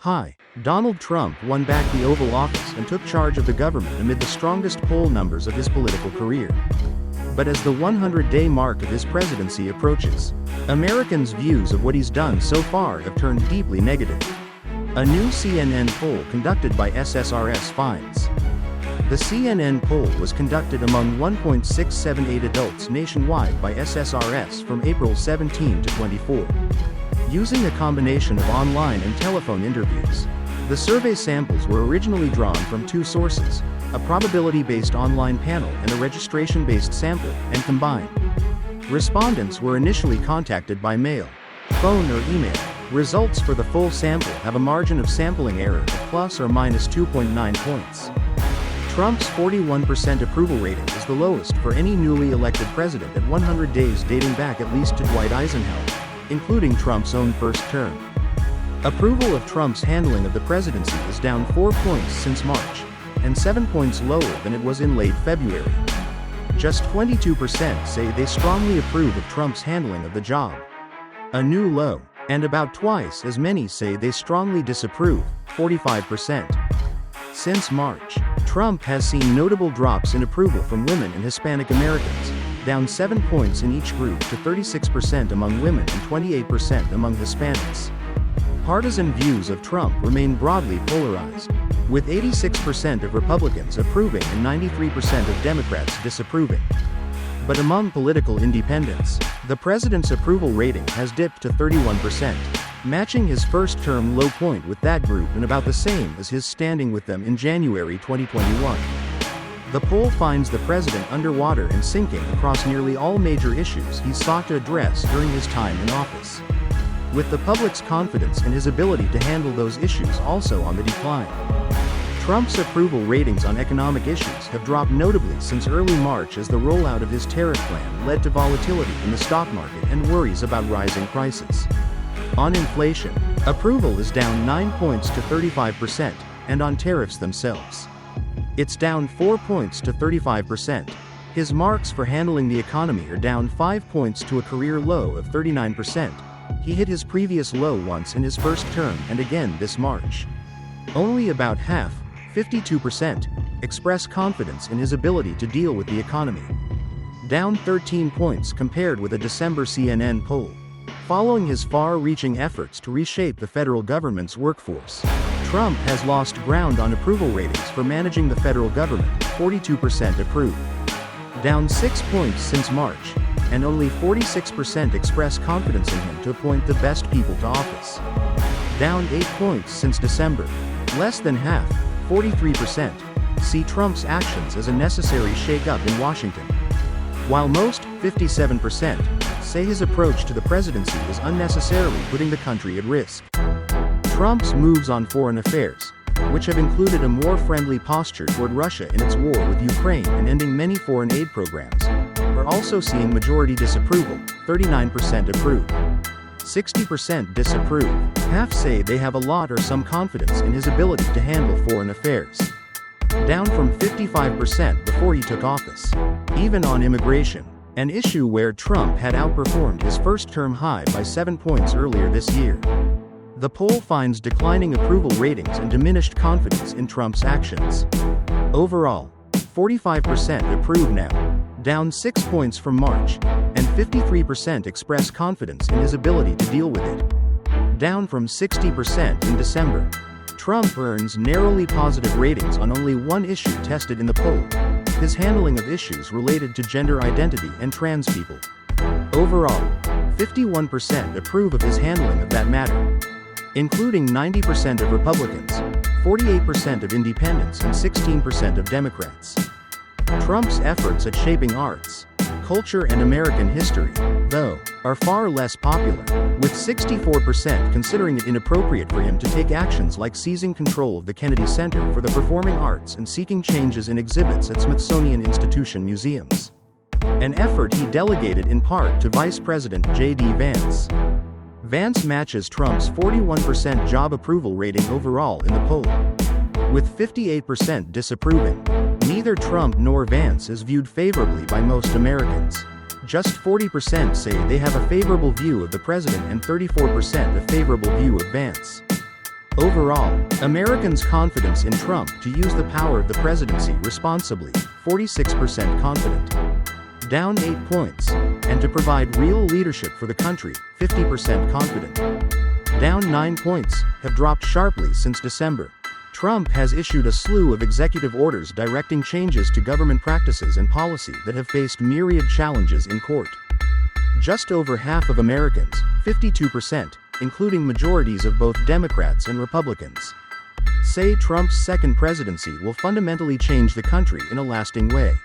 Hi, Donald Trump won back the Oval Office and took charge of the government amid the strongest poll numbers of his political career. But as the 100-day mark of his presidency approaches, Americans' views of what he's done so far have turned deeply negative. A new CNN poll conducted by SSRS finds. The CNN poll was conducted among 1.678 adults nationwide by SSRS from April 17 to 24. Using a combination of online and telephone interviews, the survey samples were originally drawn from two sources, a probability-based online panel and a registration-based sample, and combined. Respondents were initially contacted by mail, phone or email. Results for the full sample have a margin of sampling error of plus or minus 2.9 points. Trump's 41% approval rating is the lowest for any newly elected president at 100 days dating back at least to Dwight Eisenhower, including Trump's own first term. Approval of Trump's handling of the presidency is down 4 points since March, and 7 points lower than it was in late February. Just 22% say they strongly approve of Trump's handling of the job, a new low, and about twice as many say they strongly disapprove, 45%. Since March, Trump has seen notable drops in approval from women and Hispanic Americans, down 7 points in each group to 36% among women and 28% among Hispanics. Partisan views of Trump remain broadly polarized, with 86% of Republicans approving and 93% of Democrats disapproving. But among political independents, the president's approval rating has dipped to 31%, matching his first-term low point with that group and about the same as his standing with them in January 2021. The poll finds the president underwater and sinking across nearly all major issues he sought to address during his time in office, with the public's confidence in his ability to handle those issues also on the decline. Trump's approval ratings on economic issues have dropped notably since early March as the rollout of his tariff plan led to volatility in the stock market and worries about rising prices. On inflation, approval is down 9 points to 35%, and on tariffs themselves, it's down 4 points to 35%. His marks for handling the economy are down 5 points to a career low of 39%. He hit his previous low once in his first term and again this March. Only about half, 52%, express confidence in his ability to deal with the economy, down 13 points compared with a December CNN poll. Following his far-reaching efforts to reshape the federal government's workforce, Trump has lost ground on approval ratings for managing the federal government, 42% approve, down 6 points since March, and only 46% express confidence in him to appoint the best people to office, down 8 points since December. Less than half, 43%, see Trump's actions as a necessary shake-up in Washington, while most, 57%, say his approach to the presidency is unnecessarily putting the country at risk. Trump's moves on foreign affairs, which have included a more friendly posture toward Russia in its war with Ukraine and ending many foreign aid programs, are also seeing majority disapproval, 39% approve, 60% disapprove. Half say they have a lot or some confidence in his ability to handle foreign affairs, down from 55% before he took office. Even on immigration, an issue where Trump had outperformed his first-term high by 7 points earlier this year, the poll finds declining approval ratings and diminished confidence in Trump's actions. Overall, 45% approve now, down 6 points from March, and 53% express confidence in his ability to deal with it, down from 60% in December. Trump earns narrowly positive ratings on only one issue tested in the poll, his handling of issues related to gender identity and trans people. Overall, 51% approve of his handling of that matter, including 90% of Republicans, 48% of independents and 16% of Democrats. Trump's efforts at shaping arts, culture and American history, though, are far less popular, with 64% considering it inappropriate for him to take actions like seizing control of the Kennedy Center for the Performing Arts and seeking changes in exhibits at Smithsonian Institution museums, an effort he delegated in part to Vice President J.D. Vance. Vance matches Trump's 41% job approval rating overall in the poll, with 58% disapproving. Neither Trump nor Vance is viewed favorably by most Americans. Just 40% say they have a favorable view of the president and 34% a favorable view of Vance. Overall, Americans' confidence in Trump to use the power of the presidency responsibly, 46% confident. Down 8 points. And to provide real leadership for the country, 50% confident. Down 9 points, have dropped sharply since December. Trump has issued a slew of executive orders directing changes to government practices and policy that have faced myriad challenges in court. Just over half of Americans, 52%, including majorities of both Democrats and Republicans, say Trump's second presidency will fundamentally change the country in a lasting way.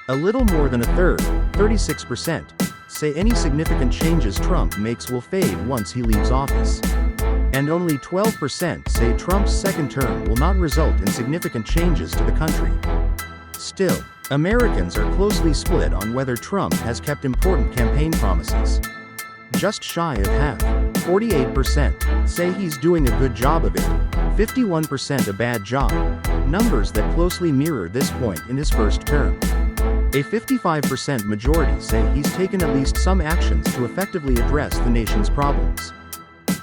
A little more than a third, 36%, say any significant changes Trump makes will fade once he leaves office. And only 12% say Trump's second term will not result in significant changes to the country. Still, Americans are closely split on whether Trump has kept important campaign promises. Just shy of half, 48%, say he's doing a good job of it, 51% a bad job, numbers that closely mirror this point in his first term. A 55% majority say he's taken at least some actions to effectively address the nation's problems,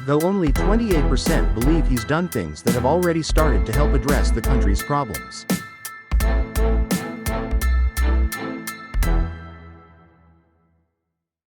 though only 28% believe he's done things that have already started to help address the country's problems.